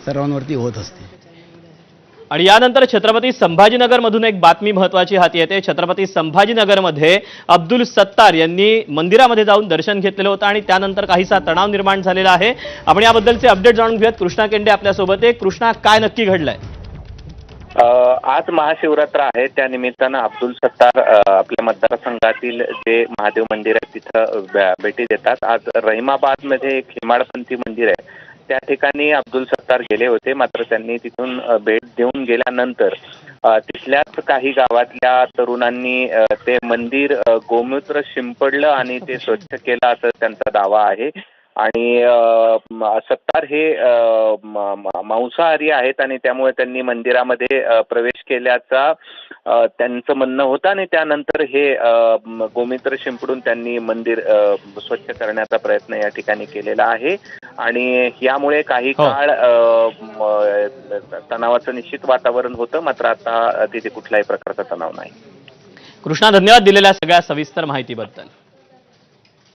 सर्वांवरती होत असते। आणि यानंतर छत्रपती संभाजीनगरमधून एक बातमी महत्त्वाची हाती येते। छत्रपती संभाजीनगरमध्ये अब्दुल सत्तार यांनी मंदिरामध्ये जाऊन दर्शन घेतलेलं होतं आणि त्यानंतर काहीसा तणाव निर्माण झालेला आहे। आपण याबद्दलचे अपडेट जाणून घेऊयात। कृष्णा केंडे आपल्यासोबत आहे। कृष्णा, काय नक्की घडलंय? आज महाशिवरात्र आहे, त्या निमित्तानं अब्दुल सत्तार आपल्या मतदारसंघातील जे महादेव मंदिर आहे तिथं भेटी देतात। आज रहिमाबाद मध्ये एक हेमाडपंथी मंदिर आहे, त्या ठिकाणी अब्दुल सत्तार गेले होते। मात्र त्यांनी तिथून भेट देऊन गेल्यानंतर तिथल्याच काही गावातल्या तरुणांनी ते मंदिर गोमूत्र शिंपडलं आणि ते स्वच्छ केलं असं त्यांचा दावा आहे। आणि सत्तार हे मांसाहारी आहेत आणि त्यामुळे त्यांनी मंदिरामध्ये प्रवेश केल्याचा त्यांचं म्हणणं होतं आणि त्यानंतर हे गोमूत्र शिंपडून त्यांनी मंदिर स्वच्छ करण्याचा प्रयत्न या ठिकाणी केलेला आहे। आणि यामुळे काही काळ तणावाचं निश्चित वातावरण होतं, मात्र आता तिथे कुठल्याही प्रकारचा तणाव नाही। कृष्णा, धन्यवाद दिलेल्या सगळ्या सविस्तर माहितीबद्दल।